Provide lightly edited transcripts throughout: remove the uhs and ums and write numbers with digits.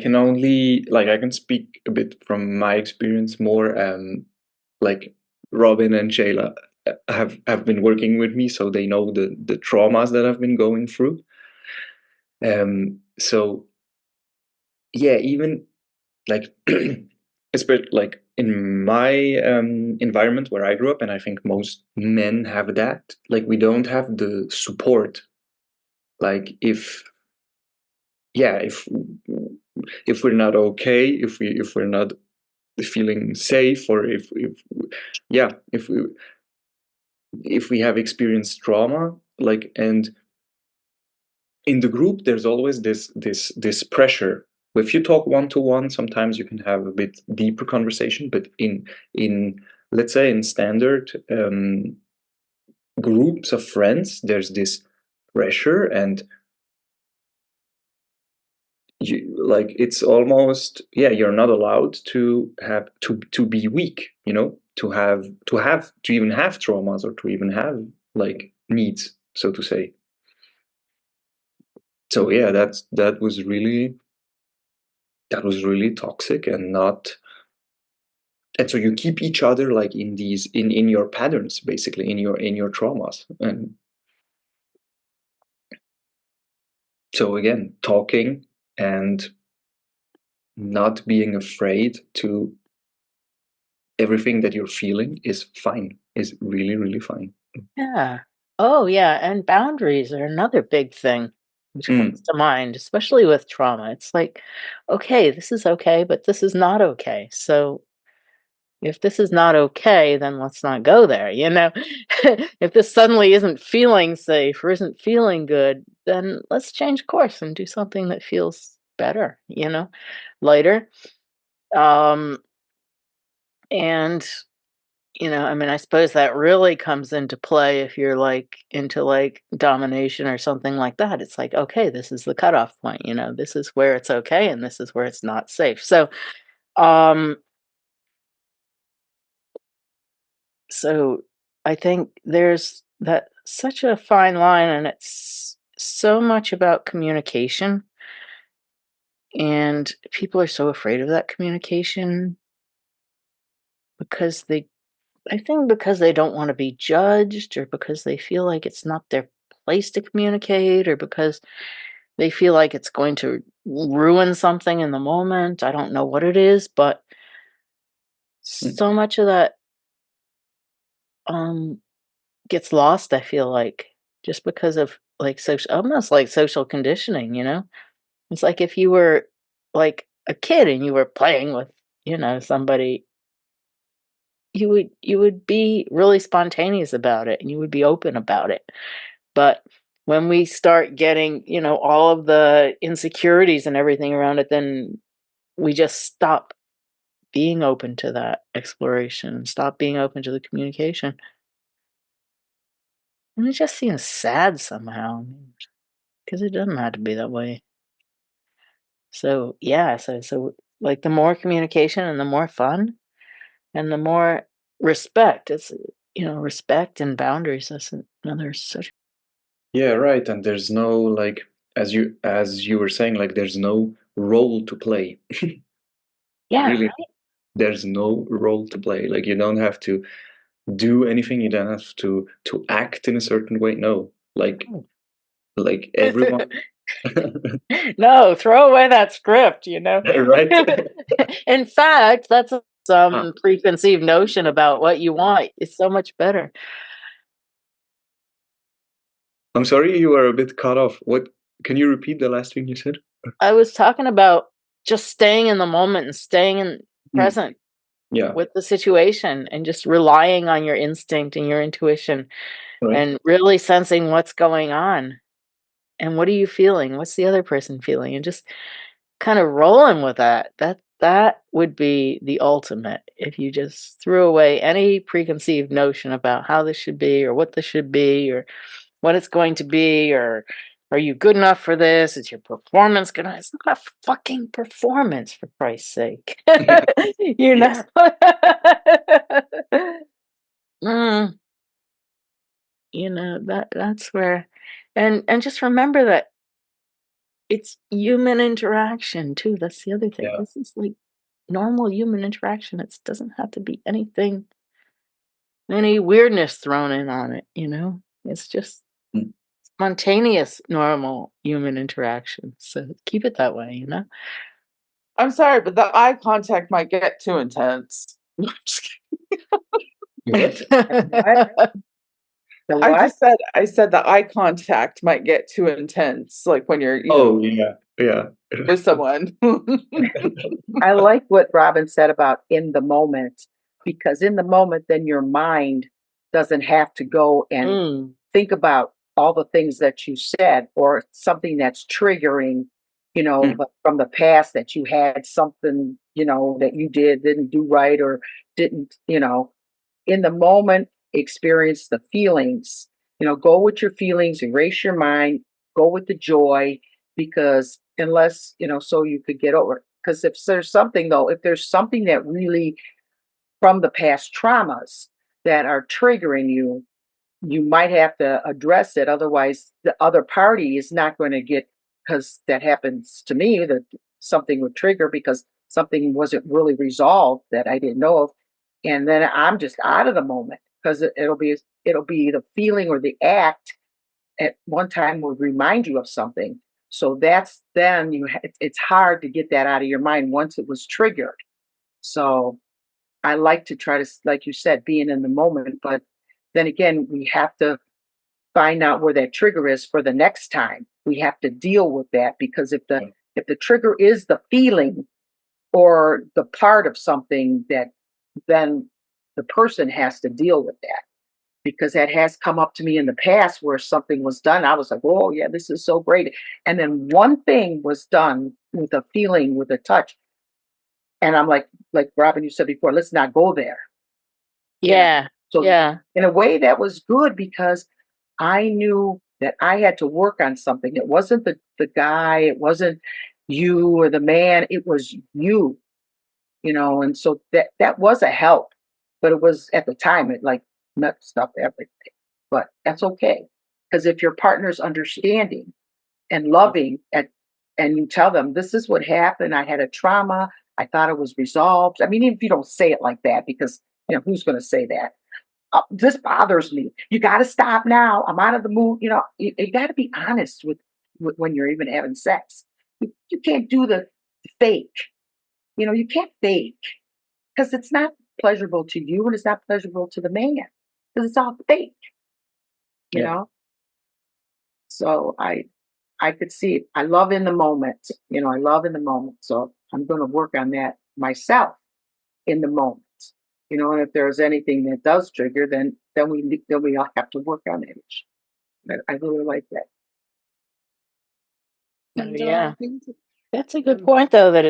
can only like I can speak a bit from my experience more. Like Robin and Shayla have been working with me, so they know the traumas that I've been going through. So yeah, even like especially like in my environment where I grew up, and I think most men have that. Like we don't have the support. Like if if we're not okay, if we're not feeling safe, or if yeah if we have experienced trauma, like, and in the group there's always this pressure. If you talk one to one, sometimes you can have a bit deeper conversation, but in let's say in standard groups of friends, there's this pressure, and you like it's almost, yeah, you're not allowed to have to be weak, to even have traumas, or to even have like needs, so to say. So yeah, that was really toxic, and not, and so you keep each other like in these in your patterns, basically in your traumas. And so again, talking and not being afraid to everything that you're feeling is fine, is really, really fine. Yeah. Oh, yeah, and boundaries are another big thing which comes Mm. to mind, especially with trauma. It's like, okay, this is okay, but this is not okay. So if this is not okay, then let's not go there, you know? If this suddenly isn't feeling safe or isn't feeling good, then let's change course and do something that feels better, lighter. Um, and I mean, I suppose that really comes into play if you're like into like domination or something like that. It's like, okay, this is the cutoff point, this is where it's okay and this is where it's not safe. Um, so I think there's that such a fine line, and it's so much about communication. And people are so afraid of that communication because I think because they don't want to be judged, or because they feel like it's not their place to communicate, or because they feel like it's going to ruin something in the moment. I don't know what it is, but Mm. so much of that um gets lost, I feel like, just because of like social, almost like social conditioning, It's like if you were like a kid and you were playing with, somebody, you would be really spontaneous about it and you would be open about it. But when we start getting, all of the insecurities and everything around it, then we just stop being open to that exploration, stop being open to the communication. And it just seems sad somehow, because it doesn't have to be that way. So yeah, so like the more communication and the more fun and the more respect. It's respect and boundaries. That's another such. Yeah, right. And there's no like, as you were saying, like there's no role to play. Yeah, Really, there's no role to play. Like you don't have to do anything. You don't have to act in a certain way. No, like everyone. right. No, throw away that script, Right. In fact, that's Huh. some preconceived notion about what you want. It's so much better. I'm sorry, you were a bit cut off. What? Can you repeat the last thing you said? I was talking about just staying in the moment and staying in Mm. present Yeah. with the situation and just relying on your instinct and your intuition Right. and really sensing what's going on and what are you feeling? What's the other person feeling? And just kind of rolling with that. That would be the ultimate if you just threw away any preconceived notion about how this should be or what this should be or what it's going to be, or are you good enough for this? Is your performance gonna? It's not a fucking performance, for Christ's sake. you Yes. know. Mm, that's where, and just remember that it's human interaction too. That's the other thing. Yeah. This is like normal human interaction. It doesn't have to be anything, any weirdness thrown in on it, you know? It's just Mm. spontaneous, normal human interaction. So keep it that way, you know? I'm sorry, but the eye contact might get too intense. No, I'm just What? What? The I what? just said I said the eye contact might get too intense, like when you're, Oh, yeah, yeah. with someone. I like what Robin said about in the moment, because in the moment, then your mind doesn't have to go and Mm, think about all the things that you said or something that's triggering, Mm. from the past that you had something, that you didn't do right or didn't, in the moment, experience the feelings. Go with your feelings, erase your mind, go with the joy, because unless, so you could get over it. Because if there's something that really from the past traumas that are triggering you, you might have to address it. Otherwise, the other party is not going to get, because that happens to me, that something would trigger because something wasn't really resolved that I didn't know of. And then I'm just out of the moment because it'll be the feeling or the act at one time will remind you of something. So that's then it's hard to get that out of your mind once it was triggered. So I like to try to, like you said, being in the moment, but then again, we have to find out where that trigger is for the next time. We have to deal with that, because if the trigger is the feeling or the part of something, that then the person has to deal with that, because that has come up to me in the past where something was done. I was like, oh yeah, this is so great. And then one thing was done with a feeling, with a touch. And I'm like Robin, you said before, let's not go there. yeah, So yeah. in a way that was good, because I knew that I had to work on something. It wasn't the guy, it wasn't you or the man, it was and so that was a help. But it was at the time it like messed up everything. But that's okay. Because if your partner's understanding and loving and you tell them this is what happened, I had a trauma, I thought it was resolved. I mean, even if you don't say it like that, because who's gonna say that? This bothers me. You got to stop now. I'm out of the mood. You got to be honest with when you're even having sex. You can't do the fake. You can't fake, because it's not pleasurable to you and it's not pleasurable to the man, because it's all fake. You Yeah. know. So I could see it. I love in the moment. I love in the moment. So I'm going to work on that myself in the moment. And if there's anything that does trigger, then we all have to work on it. I really like that. Oh, And yeah. That's a good um, point, though, that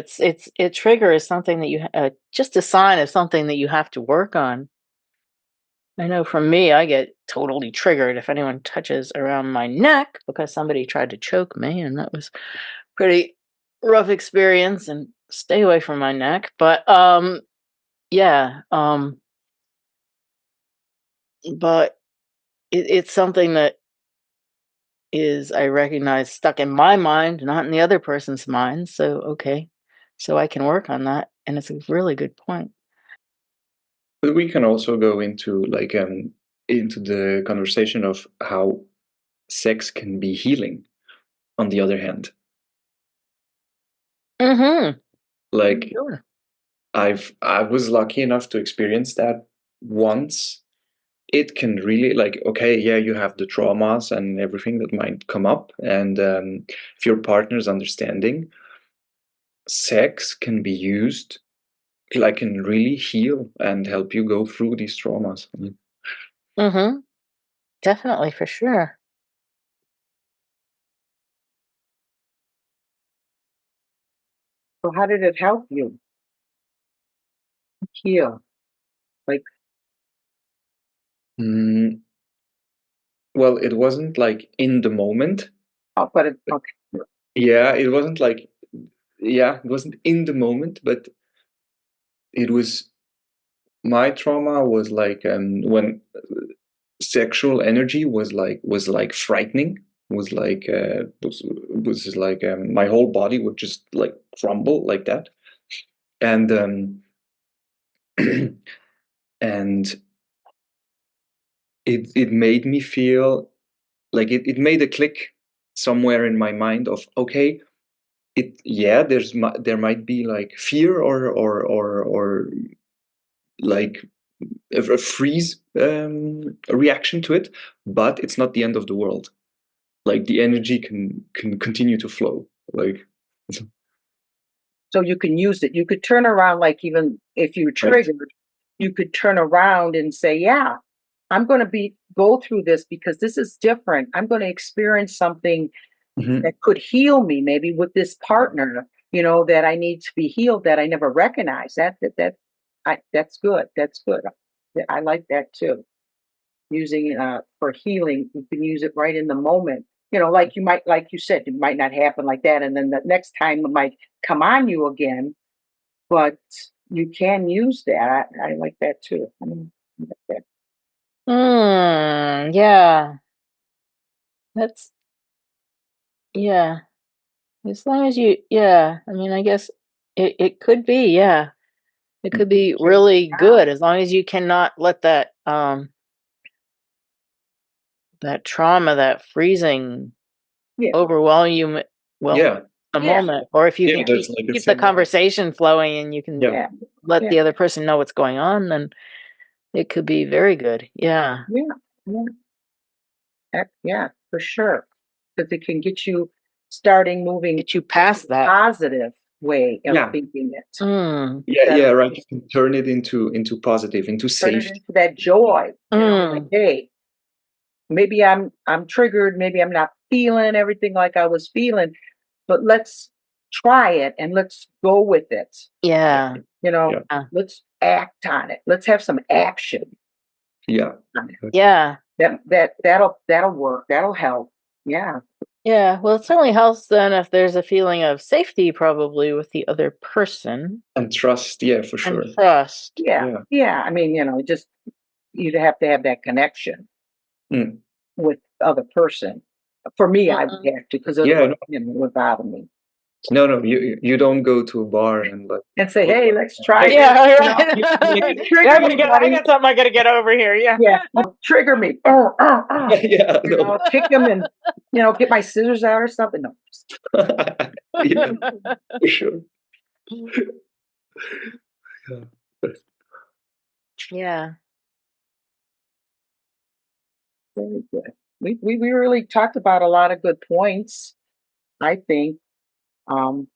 a trigger is something that just a sign of something that you have to work on. I know for me, I get totally triggered if anyone touches around my neck because somebody tried to choke me, and that was pretty rough experience. And stay away from my neck. But yeah, but it's something that is, I recognize, stuck in my mind, not in the other person's mind. So okay, so I can work on that, and it's a really good point. But we can also go into into the conversation of how sex can be healing, on the other hand. Mm-hmm. Like Sure. I was lucky enough to experience that once. It can really, like, okay, yeah, you have the traumas and everything that might come up, and if your partner's understanding, sex can be used, like, can really heal and help you go through these traumas. Mm-hmm. Definitely, for sure. so how did it help you heal? Like, Mm, well, it wasn't like in the moment. oh, but okay. Yeah, it wasn't like, yeah, it wasn't in the moment, but it was, my trauma was like when sexual energy was like frightening. was like my whole body would just like crumble like that, and and it made me feel like it made a click somewhere in my mind of, okay, there might be like fear or like a freeze reaction to it, but it's not the end of the world. Like the energy can continue to flow. Like, So you can use it. You could turn around, like even if you're right. triggered, you could turn around and say, yeah, I'm going to go through this because this is different. I'm going to experience something Mhm. that could heal me, maybe with this partner, that I need to be healed, that I never recognized. That's good. That's good. I like that too. Using for healing, you can use it right in the moment. Like you said, it might not happen like that, and then the next time it might come on you again. But you can use that. I like that too. I like that. Yeah. That's yeah. As long as I mean, I guess it could be, yeah. It could be really good as long as you cannot let that trauma, that freezing Yeah, overwhelm you Yeah, a yeah, moment, or if you yeah. can There's like a keep the thin line. conversation flowing and you can Yeah, yeah, let yeah, the other person know what's going on, then it could be very good. Yeah. yeah, yeah. Yeah, for sure. Because it can get you starting moving Get you past that. positive way of yeah, thinking it. yeah, Instead yeah. of Right. You can turn it into positive, into turn it safety. into that joy. Like, Mm. hey, maybe I'm triggered, maybe I'm not feeling everything like I was feeling, but let's try it and let's go with it. Yeah. Yeah, Let's act on it. Let's have some action yeah, on it. Yeah. That'll work. That'll help. Yeah. Yeah. Well, it certainly helps then if there's a feeling of safety probably with the other person and trust. Yeah, for and sure. trust. Yeah. Yeah. Yeah. I mean, just you'd have to have that connection Mm. with the other person. For me, I would Mm-mm. have to, because Yeah. otherwise, it would bother me. No. You don't go to a bar and like. And say, hey, let's try Hey, this. Yeah, yeah, right. Trigger I me, I buddy. got something I gotta get over here. Yeah. Yeah, trigger me. yeah, no. Kick him and get my scissors out or something. No. Yeah, for sure. Yeah. Yeah. Very good. We really talked about a lot of good points, I think. Um,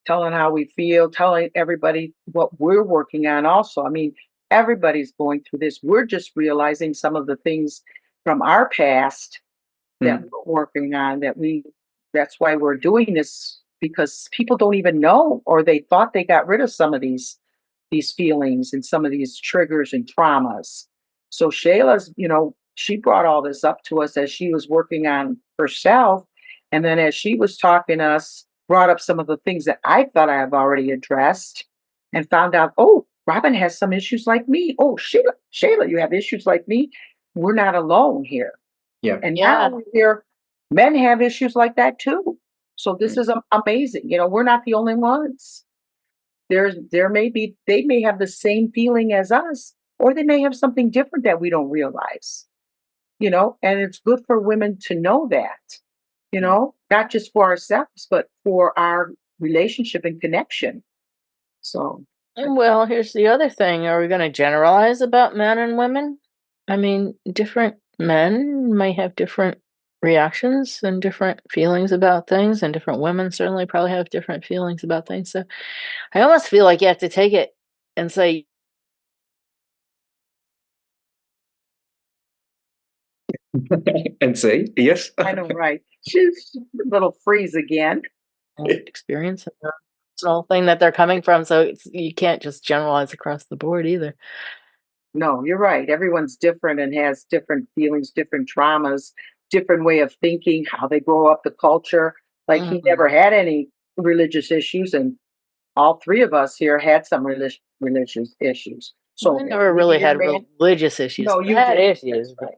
Telling how we feel, telling everybody what we're working on also. I mean, everybody's going through this. We're just realizing some of the things from our past that Mm. we're working on, that's why we're doing this, because people don't even know, or they thought they got rid of some of these feelings and some of these triggers and traumas. So Shayla's, she brought all this up to us as she was working on herself. And then as she was talking to us, brought up some of the things that I thought I have already addressed, and found out, oh, Robin has some issues like me. Oh, Shayla, you have issues like me. We're not alone here. Yeah. And Yeah. now we hear men have issues like that too. So this Mm. is amazing. We're not the only ones. They may have the same feeling as us, or they may have something different that we don't realize. And it's good for women to know that, not just for ourselves, but for our relationship and connection. So, And well, here's the other thing. Are we going to generalize about men and women? I mean, different men may have different reactions and different feelings about things, and different women certainly probably have different feelings about things. So I almost feel like you have to take it and say, And say yes. I know, right? She's a little freeze again. experience and the personal thing that they're coming from. So you can't just generalize across the board either. No, you're right. Everyone's different and has different feelings, different traumas, different way of thinking, how they grow up, the culture. Like he never Mhm. had any religious issues, and all three of us here had some religious issues. Well, So I if never we really hear had man, religious issues. no, I you had did. issues, That's but right.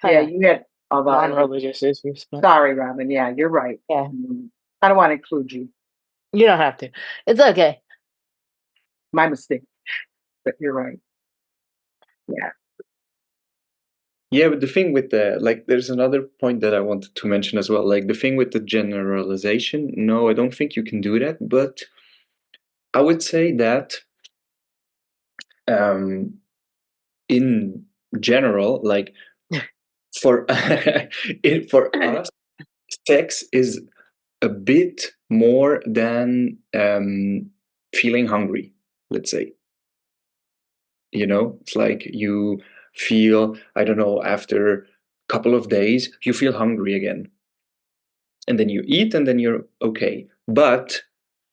Yeah, kind of. of Non-religious issues, but sorry, Robin. Yeah, you're right. yeah, I don't want to include you. you don't have to. It's okay. My mistake. But you're right. Yeah. Yeah, but the thing with the, like, there's another point that I wanted to mention as well. Like, the thing with the generalization, no, I don't think you can do that. But I would say that in general, like, for for us, sex is a bit more than feeling hungry, let's say. It's like you feel, I don't know, after a couple of days, you feel hungry again. And then you eat and then you're okay. But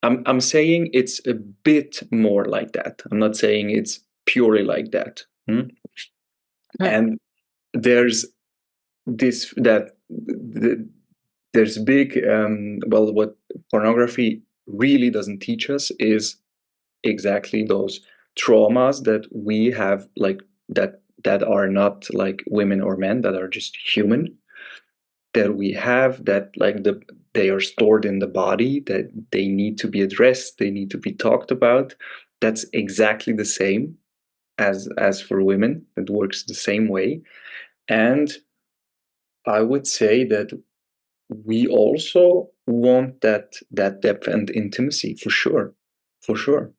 I'm saying it's a bit more like that. I'm not saying it's purely like that. And there's this that there's big well, what pornography really doesn't teach us is exactly those traumas that we have, like that are not like women or men, that are just human, that we have, that like they are stored in the body, that they need to be addressed, they need to be talked about. That's exactly the same as for women. It works the same way. And I would say that we also want that depth and intimacy, for sure, for sure.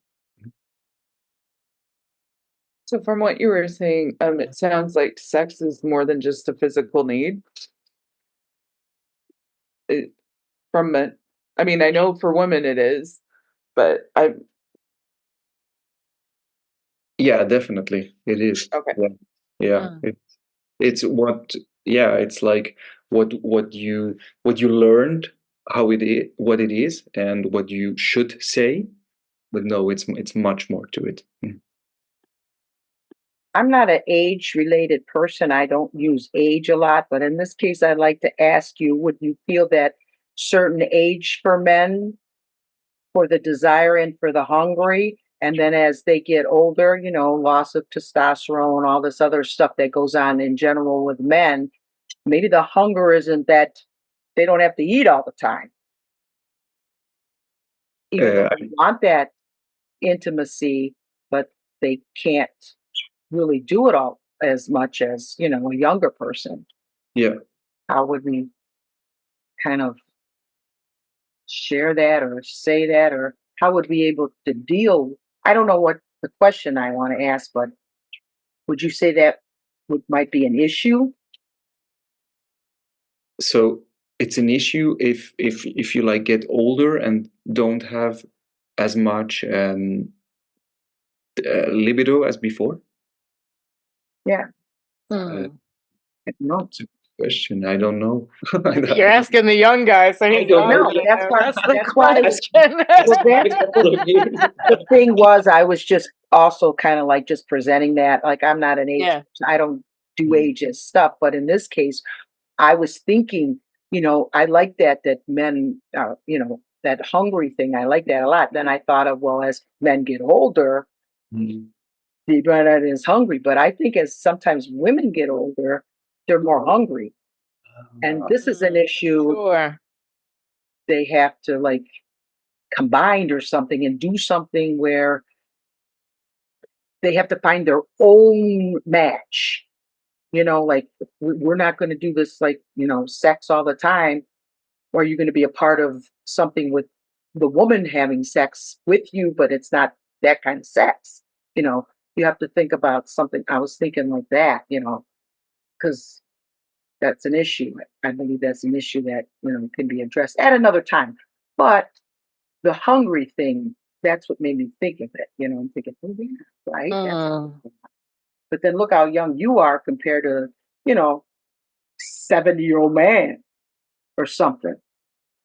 So from what you were saying, it sounds like sex is more than just a physical need. It, from men, I mean, I know for women it is, but Yeah, definitely it is. okay. Yeah, it's what, yeah, it's like what you learned, how it is, what it is, and what you should say. But no, it's much more to it. I'm not an age related person. I don't use age a lot, but in this case, I'd like to ask you, would you feel that certain age for men, for the desire and for the hungry, and then as they get older, loss of testosterone, all this other stuff that goes on in general with men, maybe the hunger isn't that they don't have to eat all the time, even though uh, they want that intimacy, but they can't really do it all as much as, a younger person. yeah. How would we kind of share that or say that, or how would we able to deal? I don't know what the question I want to ask, but would you say that might be an issue? So it's an issue if you like get older and don't have as much libido as before. Yeah. Uh, No. that's a good question. I don't know. You're asking the young guy, so I he's don't know. No, nodding. that's why. That's the That's why. question. Well, the thing was, I was just also kind of like just presenting that. Like, I'm not an age. Yeah. I don't do ageist stuff, but in this case, I was thinking, I like that men, that hungry thing. I like that a lot. Then I thought of, well, as men get older, they run out as hungry. But I think as sometimes women get older, they're more hungry. And this is an issue Sure. they have to like combine or something and do something where they have to find their own match. Like we're not going to do this like, sex all the time. Or you're going to be a part of something with the woman having sex with you, but it's not that kind of sex. You have to think about something. I was thinking like that, because that's an issue. I believe that's an issue that, can be addressed at another time. But the hungry thing, that's what made me think of it. I'm thinking, oh, yeah, right? But then look how young you are compared to, 70-year-old man or something.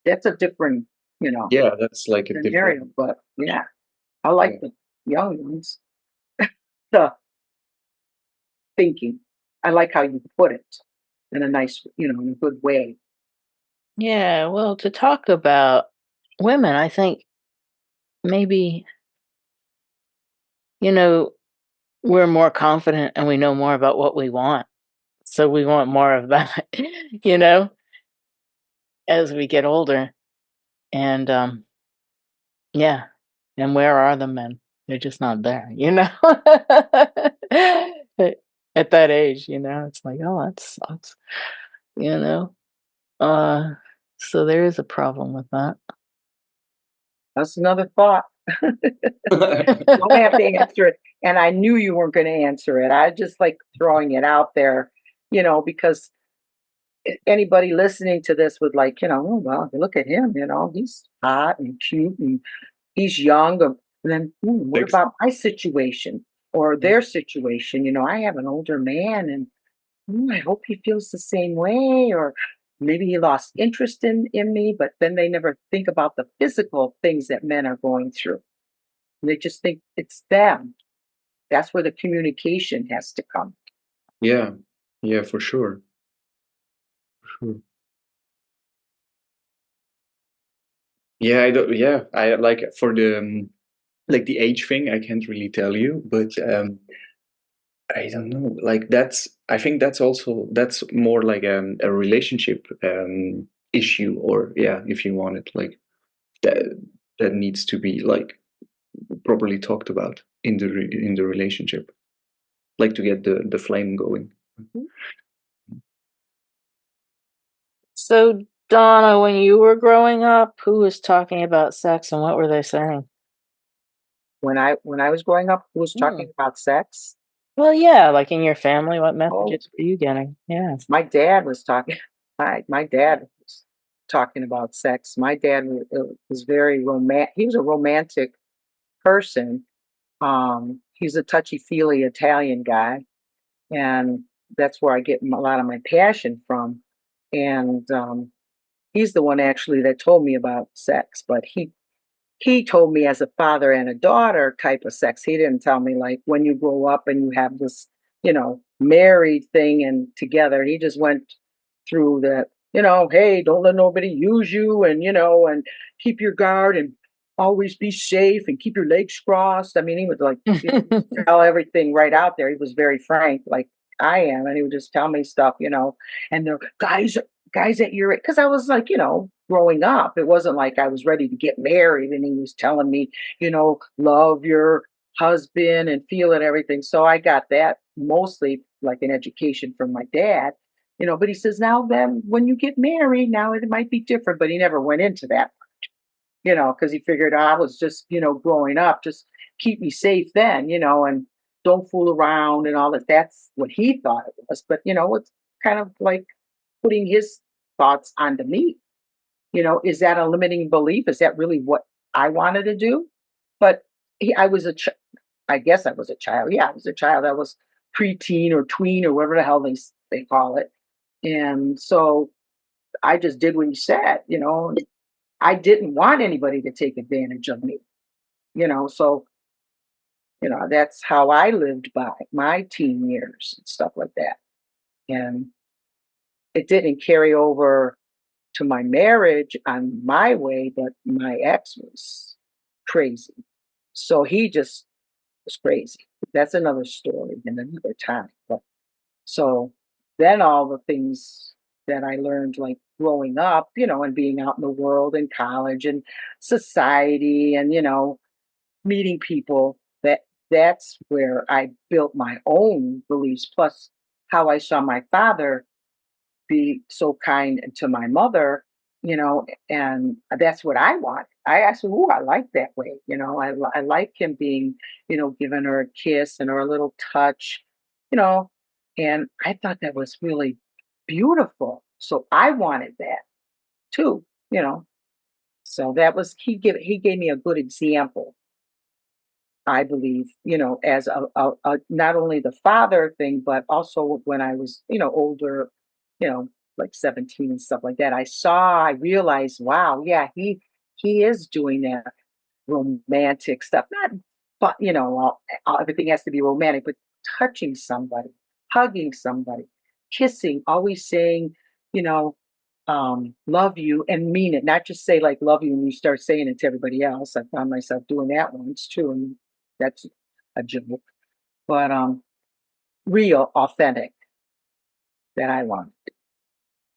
That's a different, Yeah, that's like a scenario. different. But yeah, I like the young ones. The thinking. I like how you put it in a nice, in a good way. Yeah, well, to talk about women, I think maybe, we're more confident and we know more about what we want. So we want more of that, you know, as we get older. And yeah. And where are the men? They're just not there, you know? At at that age, you know, it's like, oh, that sucks, you know? Uh, so there is a problem with that. That's another thought. Don't have to answer it. And I knew you weren't going to answer it. I just like throwing it out there, because anybody listening to this would like, oh, well, look at him, he's hot and cute and he's young. And then what Ex- about my situation or their situation? I have an older man and I hope he feels the same way, or maybe he lost interest in me, but then they never think about the physical things that men are going through. They just think it's them. That's where the communication has to come. yeah, yeah, for sure. Sure. Yeah, I don't, yeah, I like for the like the age thing, I can't really tell you, but I don't know. Like I think that's more like a relationship issue, or yeah, if you want it, like that that needs to be like properly talked about in the relationship, like to get the flame going. So, Donna, when you were growing up, who was talking about sex and what were they saying? When I was growing up, who was Hmm. talking about sex? Well, yeah, like in your family, what Oh, messages were you getting? Yeah. my dad was talking. My dad was talking about sex. My dad was very romantic. He was a romantic person. He's a touchy-feely Italian guy, and that's where I get a lot of my passion from. And he's the one actually that told me about sex, but he told me as a father and a daughter type of sex. He didn't tell me like when you grow up and you have this, married thing and together. He just went through that, hey, don't let nobody use you and keep your guard and always be safe and keep your legs crossed. I mean, he would like, tell everything right out there. He was very frank, like I am, and he would just tell me stuff, and the guys at your age, because I was like, growing up, it wasn't like I was ready to get married, and he was telling me, love your husband and feel it, everything. So I got that mostly like an education from my dad, but he says, now then when you get married, now it might be different, but he never went into that, because he figured I was just, growing up, just keep me safe then, and don't fool around and all that. That's what he thought it was. But, it's kind of like putting his thoughts onto me. Is that a limiting belief? Is that really what I wanted to do? But I was I guess I was a child. Yeah, I was a child. I was preteen or tween or whatever the hell they call it. And so I just did what he said. I didn't want anybody to take advantage of me. So that's how I lived by my teen years and stuff like that. And it didn't carry over to my marriage on my way, but my ex was crazy. So he just was crazy. That's another story and another time. But so then all the things that I learned, like growing up, and being out in the world and college and society and, meeting people, that's where I built my own beliefs, plus how I saw my father be so kind to my mother, and that's what I want. I actually, I like that way. I like him being, giving her a kiss and or a little touch, you know, and I thought that was really beautiful. So I wanted that too, you know. So that was he gave me a good example, I believe, as a not only the father thing, but also when I was, older, like 17 and stuff like that. I realized, wow, yeah, he is doing that romantic stuff. Not, but everything has to be romantic, but touching somebody, hugging somebody, kissing, always saying, you know, love you and mean it, not just say like love you and you start saying it to everybody else. I found myself doing that once too, and that's a joke. But real, authentic. that I learned.